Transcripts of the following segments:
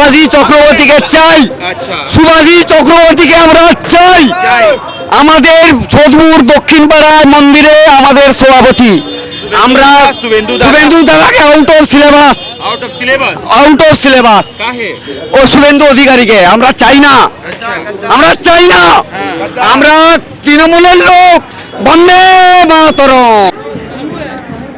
সুভাষী চক্রবর্তীকে চাই। সুভাষী চক্রবর্তীকে আমরা চাই। আমাদের সোদপুর দক্ষিণ পাড়ায় মন্দিরে আমাদের সভাপতি, আমরা শুভেন্দু দাদাকে আউট অফ সিলেবাস ও শুভেন্দু অধিকারীকে আমরা চাই না, আমরা তৃণমূলের লোক। বন্দে মাতরম।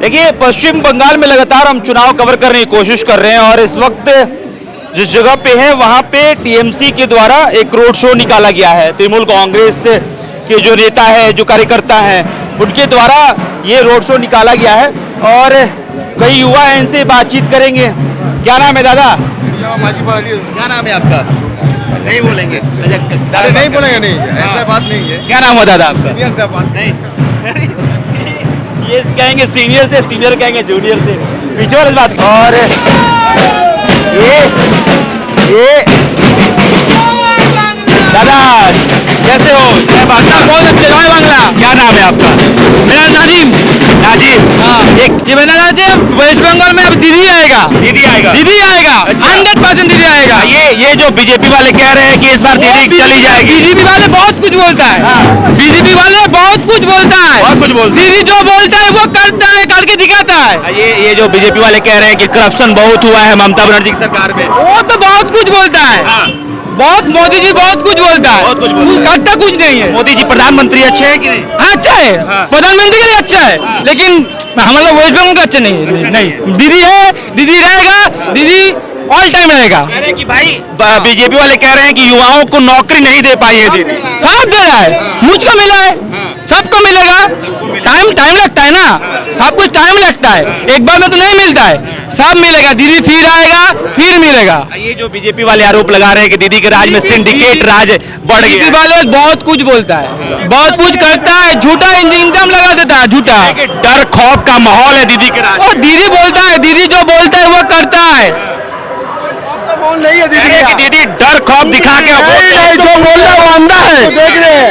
देखिए, पश्चिम बंगाल में लगातार हम चुनाव कवर करने की कोशिश कर रहे हैं और इस वक्त जिस जगह पे है वहां पे टीएमसी के द्वारा एक रोड शो निकाला गया है। तृणमूल कांग्रेस के जो नेता है, जो कार्यकर्ता हैं, उनके द्वारा ये रोड शो निकाला गया है और कई युवा हैं, इनसे बातचीत करेंगे। क्या नाम है दादा? क्या नाम है आपका? नहीं बोलेंगे दादा, नहीं बोलेंगे, नहीं ऐसा बात नहीं है। क्या नाम है दादा आपका? सीनियर से बात नहीं ये कहेंगे सीनियर से, सीनियर कहेंगे जूनियर से, पीछे वाली बात। और ये दादा कैसे हो? जय बांग्ला। बहुत अच्छे, जय बांग्ला। क्या नाम है आपका? मेरा नाजिम। हाँ, एक मेरा नाजिम। वेस्ट बंगाल में अब दीदी आएगा। 100% दीदी आएगा। ये जो बीजेपी वाले कह रहे हैं कि इस बार दीदी चली जाएगी। बीजेपी वाले बहुत कुछ बोलता है। बीजेपी वाले बहुत कुछ बोलता है। दीदी जो बोलता है वो करता है, करके दिखाता है। ये जो बीजेपी वाले कह रहे हैं कि करप्शन बहुत हुआ है ममता बनर्जी की सरकार में। वो तो बहुत कुछ बोलता है। मोदी जी बहुत कुछ बोलता है, करता कुछ नहीं है। मोदी जी प्रधानमंत्री अच्छे हैं कि नहीं? अच्छा है, प्रधानमंत्री अच्छा है, लेकिन हमारा वेस्ट बंगाल का अच्छा नहीं। दीदी है, दीदी रहेगा, दीदी ऑल टाइम रहेगा। कह रहे हैं कि भाई बीजेपी वाले कह रहे हैं कि युवाओं को नौकरी नहीं दे पाई है दीदी। सब दे रहा है, मुझको मिला है, सबको मिलेगा। टाइम लगता है ना, सब कुछ टाइम लगता है, एक बार में तो नहीं मिलता है। सब मिलेगा, दीदी फिर आएगा, फिर मिलेगा। ये जो बीजेपी वाले आरोप लगा रहे हैं कि दीदी के राज में सिंडिकेट राज बढ़ गया। बीजेपी वाले बहुत कुछ बोलता है, बहुत कुछ करता है, झूठा इनकम लगा देता है, झूठा। डर खौफ का माहौल है दीदी के राज। और दीदी बोलता है, दीदी जो बोलता है वो करता है। नहीं है दीदी डर खौफ दिखा के नहीं, जो बोल रहा है वो अंधा है,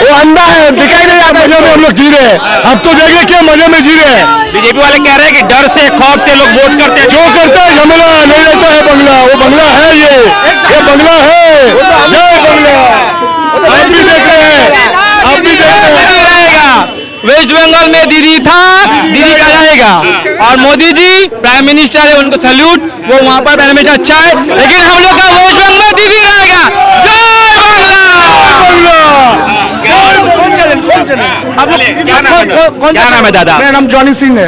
वो अंधा है, दिखाई नहीं आता। मजे में हम लोग जी रहे हैं, अब तो देखिए क्या मजे में जी रहे हैं। बीजेपी वाले कह रहे हैं कि डर से खौफ से लोग वोट करते हैं। जो करता है झमेला नहीं रहता है बंगला, वो बंगला है, ये बंगला है। जय बंगला। आप भी देख रहे हैं, आप भी देख रहे हैं। वेस्ट बंगाल में दीदी था, दीदी का रहेगा। और मोदी जी प्राइम मिनिस्टर है, उनको सैल्यूट। वो वहाँ पर प्राइम मिनिस्टर अच्छा है, लेकिन हम लोग का वेस्ट बंगाल दीदी रहेगा। जय बांग्ला। क्या नाम है दादा? मेरा नाम जॉनी सिंह है।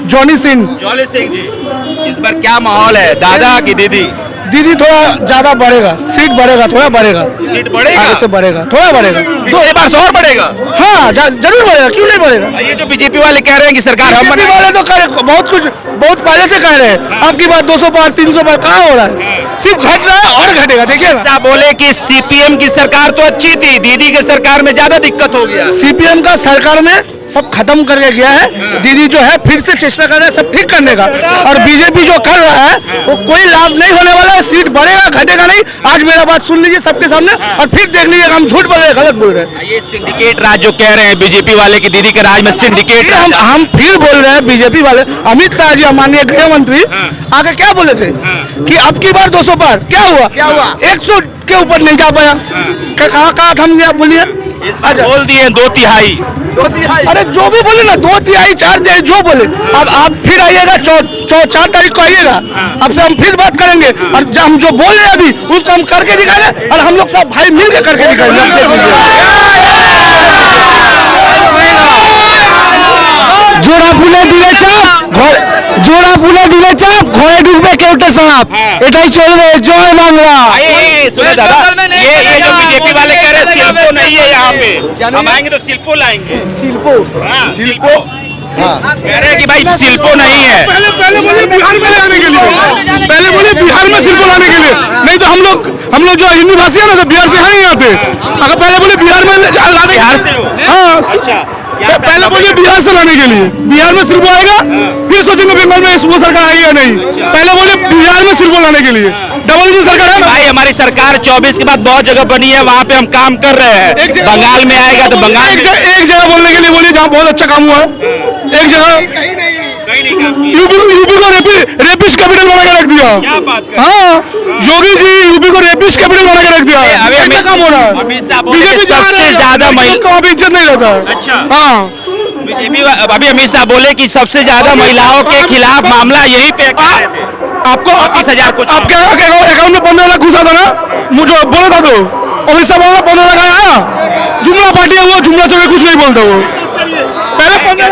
जॉनी सिंह जी, इस बार क्या माहौल है, दादा की दीदी? दीदी थोड़ा ज्यादा बढ़ेगा, सीट बढ़ेगा, थोड़ा बढ़ेगा, सीट बढ़ेगा, आगे से बढ़ेगा, थोड़ा बढ़ेगा। पिछले बार से और बढ़ेगा। हाँ जरूर बढ़ेगा, क्यों नहीं बढ़ेगा। ये जो बीजेपी वाले कह रहे हैं कि सरकार हम बीजेपी वाले तो करे बहुत कुछ, बहुत पहले से कह रहे हैं। आपकी बात 200 पार 300 पार कहाँ हो रहा है, सिर्फ घट रहा है और घटेगा। देखिए ना, बोले कि सीपीएम की सरकार तो अच्छी थी, दीदी की सरकार में ज्यादा दिक्कत हो गया। सीपीएम का सरकार में सब खत्म करके गया है, दीदी जो है फिर से चेष्टा कर रहा है सब ठीक करने का। और बीजेपी जो कर रहा है वो कोई लाभ नहीं होने वाला है, सीट बढ़ेगा घटेगा नहीं। आज मेरा बात सुन लीजिए सबके सामने और फिर देख लीजिए हम झूठ बोल रहे हैं, गलत बोल रहे हैं। ये सिंडिकेट राज जो कह रहे हैं बीजेपी वाले की दीदी के राज में सिंडिकेट, हम फिर बोल रहे हैं बीजेपी वाले। अमित शाह जी माननीय गृह मंत्री आगे क्या बोले थे कि अब की बार 200 पार, क्या हुआ 100 के ऊपर नहीं जा पाया। कहाँ थम गया बोलिए। बोल दिए 2/3। अरे जो भी बोले ना 2/3 4/3 जो बोले। अब आप फिर आइएगा 4 तारीख को आइएगा, आपसे हम फिर बात करेंगे और हम जो बोल रहे हैं अभी उसको हम करके दिखाएंगे और हम लोग सब भाई मिल के करके दिखाएंगे। জোড়া ফুলে দিলে চাপ ঘরে ঢুকবে কেউটে সাপ, এটাই চলবে। জয় বাংলা। सुनो दादा, ये जो बीजेपी वाले कह रहे हैं शिल्पो नहीं है यहाँ पे, हम आएंगे तो शिल्पो लाएंगे। शिल्पो कह रहे हैं कि भाई शिल्पो नहीं है। पहले बोले बिहार में लाने के लिए, पहले बोले बिहार में शिल्पो लाने के लिए, नहीं तो हम लोग जो हिंदी भाषी है ना तो बिहार से यहाँ नहीं आते। अगर पहले बोले बिहार में लाने, बिहार से हो? हाँ पहले बोलिए बिहार से लाने के लिए, बिहार में सिर्फ आएगा, फिर सोचेंगे बंगाल में वो सरकार आएगी या नहीं। पहले बोले बिहार में सिर्फ लाने के लिए, डबल इंजन सरकार है भाई। हमारी सरकार 24 के बाद बहुत जगह बनी है, वहाँ पे हम काम कर रहे हैं। बंगाल में आएगा तो बंगाल एक जगह बोलने के लिए बोलिए जहाँ बहुत अच्छा काम हुआ है। एक जगह यूपी को रेपिस्ट कैपिटल बना के रख दिया। हाँ योगी जी यूपी को पुलिस कैपिटल बना के रख दिया है। अभी ऐसा काम हो रहा है। अमित शाह बोले बीजेपी कि सबसे ज्यादा को अभी इज्जत नहीं रहता है। अच्छा। हाँ बीजेपी अभी अमित शाह बोले कि सबसे ज्यादा महिलाओं के खिलाफ मामला यही पे कर रहे थे। आपको 30,000 कुछ आपके अकाउंट में 15 लाख घुसा था ना, मुझे बोला था तो अमित शाह बोला 15 लाख आया। जुमला पार्टी है वो, जुमला चोर कुछ नहीं बोलता वो। पहले 15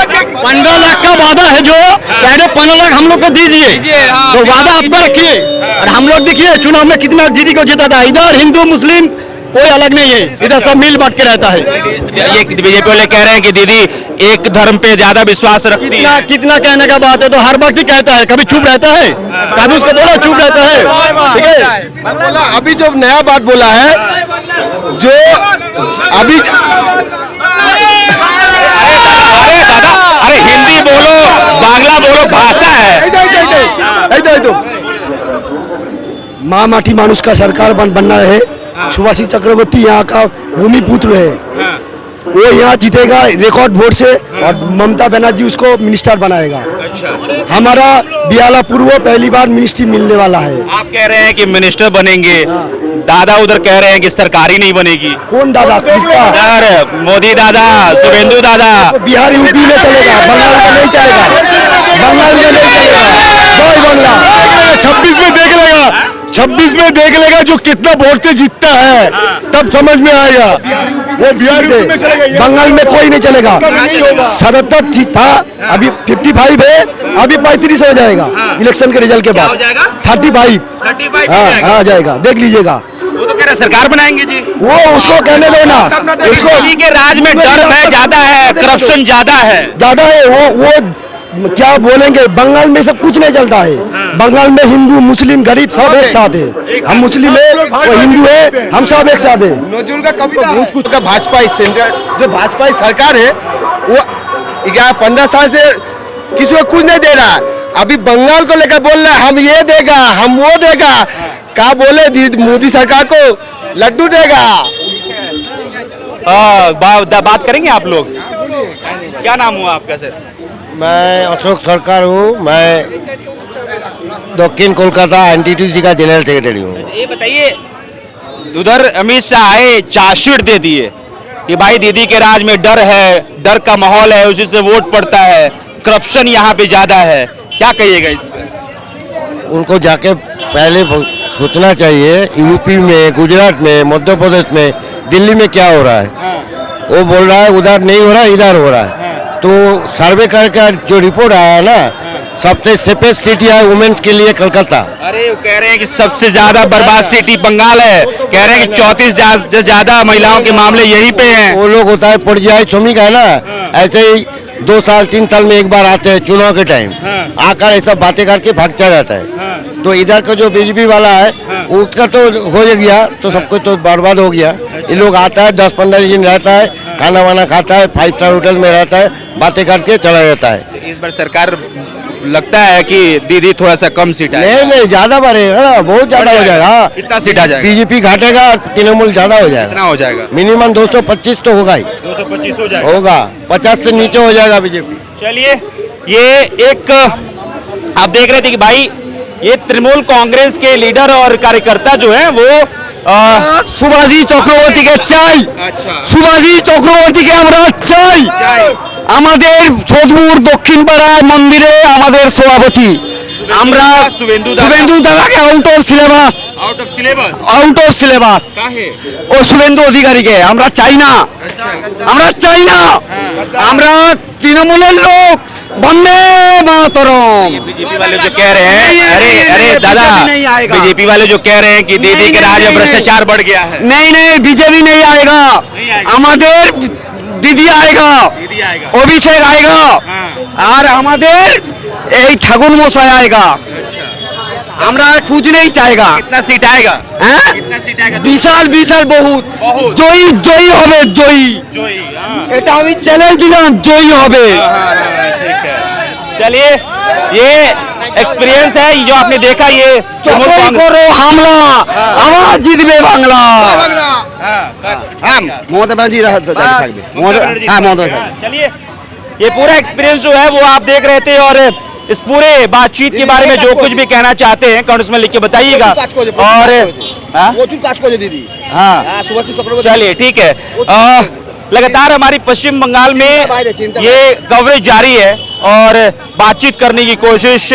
लाख का वादा है जो पहले 15 लाख हम लोग को दीजिए, तो वादा आपका रखिए। और हम लोग देखिए चुनाव में कितना दीदी को जीता था। इधर हिंदू मुस्लिम कोई अलग नहीं है, इधर सब मिल बांट के रहता है। ये बीजेपी वाले कह रहे हैं कि दीदी एक धर्म पे ज्यादा विश्वास रखती है। कितना कहने का बात है, तो हर वक्त ही कहता है, कभी चुप रहता है, कभी उसको बोला चुप रहता है। ठीक है, बोला अभी जो नया बात बोला है, जो अभी अरे दादा, अरे हिंदी बोलो, बांग्ला बोलो, भाषा है। माँ माटी मानुष का सरकार बनना है। सुभाषी चक्रवर्ती यहाँ का भूमि पुत्र है, वो यहाँ जीतेगा रिकॉर्ड वोट से, और ममता बनर्जी उसको मिनिस्टर बनाएगा। हमारा बियाला पूर्व पहली बार मिनिस्ट्री मिलने वाला है। आप कह रहे हैं कि मिनिस्टर बनेंगे, दादा उधर कह रहे हैं कि सरकारी नहीं बनेगी। कौन दादा, किसका? अरे मोदी दादा, शुभेंदु दादा। बिहार यूपी में चलेगा, बंगाल में नहीं चलेगा, बंगाल में नहीं चलेगा। जय बांग्ला। 26 में देख लेगा, 26 में देख लेगा जो कितना वोट से जीतता है, तब समझ में आएगा। वो बिहार यूपी में चलेगा, बंगाल में कोई नहीं चलेगा। 77 था, अभी 55 है, अभी 35 हो जाएगा इलेक्शन के रिजल्ट के बाद। 35 हाँ आ जाएगा, देख लीजिएगा। वो तो कह रहे सरकार बनाएंगे जी। वो उसको कहने देना, उसको दिल्ली के राज में डर भय ज्यादा है, करप्शन ज्यादा है। वो क्या बोलेंगे, बंगाल में सब कुछ नहीं चलता है। बंगाल में हिंदू मुस्लिम गरीब सब एक साथ है। हम मुस्लिम है, वो हिंदू है, हम सब एक साथ है। नजरुल का कविता बहुत कुछ का भाजपा सेंटर जो भाजपा सरकार है वो 11-15 साल से किसी को कुछ नहीं दे रहा। अभी बंगाल को लेकर बोल रहा है हम ये देगा, हम वो देगा। क्या बोले मोदी सरकार को लड्डू देगा। बात करेंगे आप लोग। क्या नाम हुआ आपका सर? मैं अशोक सरकार हूँ, मैं दक्षिण कोलकाता एनटीटीसी का जनरल सेक्रेटरी हूँ। ये बताइए, उधर अमित शाह आए, चार्जशीट दे दिए कि भाई दीदी के राज में डर है, डर का माहौल है, उसी से वोट पड़ता है, करप्शन यहाँ पे ज्यादा है। क्या कहिएगा इस पर? उनको जाके पहले सोचना चाहिए यूपी में, गुजरात में, मध्य प्रदेश में, दिल्ली में क्या हो रहा है। वो बोल रहा है उधर नहीं हो रहा है, इधर हो रहा है। तो सर्वे करके जो रिपोर्ट आया है ना, सबसे सेफेस्ट सिटी है वुमेन्स के लिए कलकत्ता। अरे वो कह रहे हैं कि सबसे ज्यादा बर्बाद सिटी बंगाल है। कह रहे हैं कि 34 से ज्यादा महिलाओं के मामले यहीं पे हैं। वो लोग होता है पर्यायी श्रमिक है ना, ऐसे ही 2 साल 3 साल में एक बार आते हैं चुनाव के टाइम, आकर ऐसा बातें करके भागता जाता है। तो इधर का जो बीजेपी वाला है उसका तो हो गया, तो सब कुछ तो बर्बाद हो गया। ये लोग आता है 10-15 दिन रहता है, खाना वाना खाता है, 5 स्टार होटल में रहता है, बातें करके चला जाता है। इस बार सरकार लगता है कि दीदी थोड़ा सा कम सीट आए। नहीं ज्यादा बढ़ेगा ना, बहुत ज्यादा हो जाएगा। कितना सीट आ जाएगा? बीजेपी घटेगा, तृणमूल ज्यादा हो जाएगा। कितना हो जाएगा? मिनिमम 225 तो होगा ही, 225 हो जाएगा। होगा 50 से नीचे हो जाएगा बीजेपी। चलिए, ये एक आप देख रहे थे कि भाई ये तृणमूल कांग्रेस के लीडर और कार्यकर्ता जो है वो সুভাষী চক্রবর্তীকে চাই। সুভাষী চক্রবর্তীকে আমরা চাই। আমাদের সোদপুর দক্ষিণ পাড়ায় মন্দিরে আমাদের সভাপতি, আমরা শুভেন্দু দাদাকে আউট অফ সিলেবাস, ও শুভেন্দু অধিকারীকে আমরা চাই না, আমরা তৃণমূলের লোক। বন্দে मातरम। बीजेपी वाले जो कह रहे हैं, अरे दादा, बीजेपी वाले जो कह रहे हैं कि दीदी के राज में भ्रष्टाचार बढ़ गया है। नहीं बीजेपी नहीं आएगा, আমাদের দিদি आएगा, অভিষেক आएगा, আর আমাদের এই ঠাকুর মশাই आएगा। আমরা कुछ नहीं चाहेगा। कितना सीट आएगा? হ্যাঁ, कितना सीट आएगा? বিশাল বহুত জয়ী হবে, জয়ী। এটা আমি চ্যালেঞ্জ দিলাম, জয়ী হবে। ठीक है, चलिए, ये एक्सपीरियंस है जो आपने देखा। ये যতই করো হামলা, আবার জিতবে বাংলা। হ্যাঁ, মমতা ব্যানার্জি থাকবে। হ্যাঁ, মমতা থাকবে। चलिए, ये पूरा एक्सपीरियंस जो है वो आप देख रहे थे। और इस पूरे बातचीत के बारे में जो कुछ भी कहना चाहते हैं कमेंट्स में लिख के बताइएगा। और हाँ? दीदी हाँ सुबह से चलिए ठीक है। लगातार हमारी पश्चिम बंगाल में ये कवरेज जारी है और बातचीत करने की कोशिश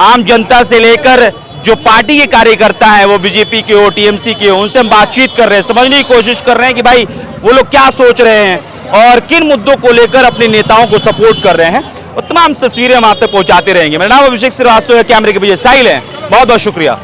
आम जनता से लेकर जो पार्टी के कार्यकर्ता हैं वो बीजेपी के हो टीएमसी के हो उनसे हम बातचीत कर रहे हैं, समझने की कोशिश कर रहे हैं कि भाई वो लोग क्या सोच रहे हैं और किन मुद्दों को लेकर अपने नेताओं को सपोर्ट कर रहे हैं। और तमाम तस्वीरें हम आप तक पहुंचाते रहेंगे। मेरा नाम अभिषेक श्रीवास्तव है, कैमरे के पीछे साहिल है। बहुत बहुत शुक्रिया।